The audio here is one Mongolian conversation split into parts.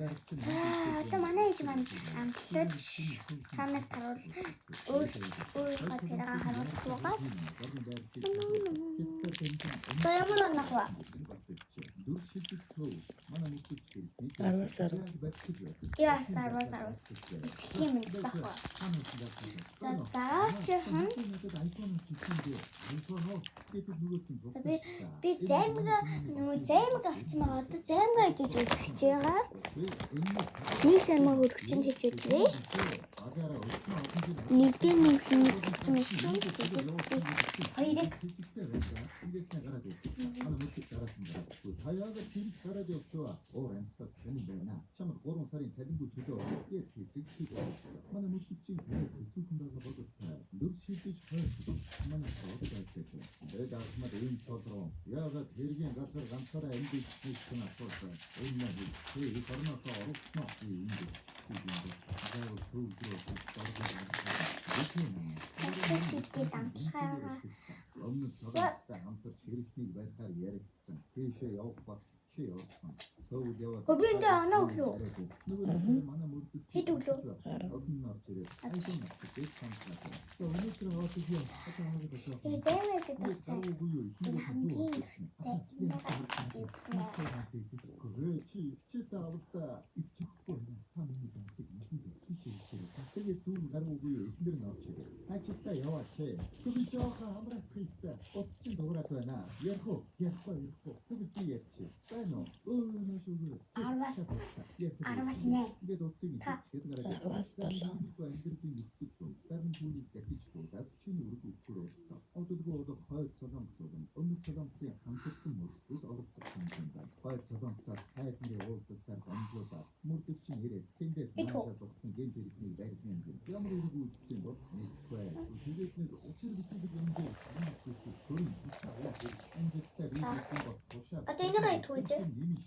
За одоо манай ээж маань амтлаж чамнаас харуул өөрийнхөө тэрэг харуулахгүйгээр ямар онох вэ? 10-аар. Яа сарвасар. Эсхийн мэд баггүй. За дараагийн би займга авсан байгаа. Одоо займга идэж үзэж байгаа. Нэг займга хөргөчөнд хийж өглөө. Нэгдээ нэмэх хэлсэн байсан. Хоёрыг Таяагаар тэрийг гараад явчаа. Оор амьсгал сонир байна. Чамд 3 сарын цалингүй чөлөө өгөх хэсэгтэй. Манай мөччийн хэцүүхэн байгаа бодолтой. Дүр шидэж хойшлоо. Манай бодлоо гэж. Бид ахмад энэ толроо. Яагаад хэргийн газар ганцаараа амьдж нэгэн асуулаа. Энэ нь их орноос оросноо юм. Заавал сүүлдээ Өмнө цогцтой хамтарч хэрэгтнийг барихаар яригдсан. Тийшээ явах бас чи явсан. Сөвд яваад. Хобинд оноо өглөө. Манай мөрдөг Хэд өглөө? Өмнө орж ирээд. Айсан настай хамтлаа. Өнөөдөр хоолой яа. Тэгээ займаг идэж дууссан. Хамгийн чи саавда ичихгүй та миний дансыг тэгээд дүүр гаруугүй эдгээр нь орж ирээ. Ажилдаа яваач. Би жоохон амрах хэрэгтэй. Оцсон дуурайд байна. Ярих. Тэгээд би ярьчих. Байна уу? Нөө шүүгээ. 10-аас 8. Тэгээд оцсыг ихэд гараад. 10-аас 7. Амьдралын нөхцөл дарин түүнийг дахиж буудаад шинэ үрг өгөхөр боллоо. Одоодгоо хойд солонгос өмнөд солонгосын хамтарсан мөрдөд оролцсон юм байна. Хойд солонгосоос сайдны уулзалтаар гомдлуудаа мөрдөгчин ирээд тэндээс наашаа зогцсон гэмт хэрэгний байрны юм. Ямар үрг үлдсэн бол нэггүй. Тэгээд нэг учир битгий юм дээр төрийн бисаа анзаартай riigийн бот тушаа. Одоо энийг айтгүйж.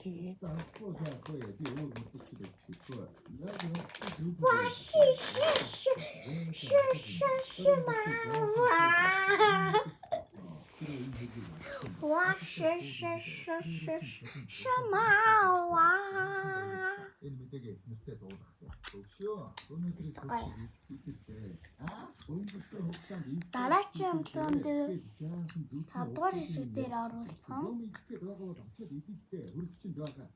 Тэгээд заахгүй яахгүй би өөр мөрдөгчд өгчихгүй. Энэ мэдээг нэртэй дуулахтай. Өшөө. Өнөөдөр Дараагийн өглөөнд 5 дугаар хэсгээр оруулсан. Хөрөгчин байгаа.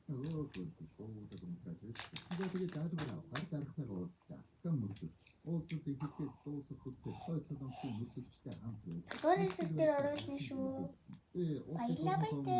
Тэгээд даадгаараа дарахтайгаа уулзлаа. Гам мөрдөж. Уулзалт ихэхээс дуусах хөтөл хойд солонгосын мөрдөгчтэй хамт. 5 дугаар хэсгээр оруулсан шүү. Баярлалаа баяртай.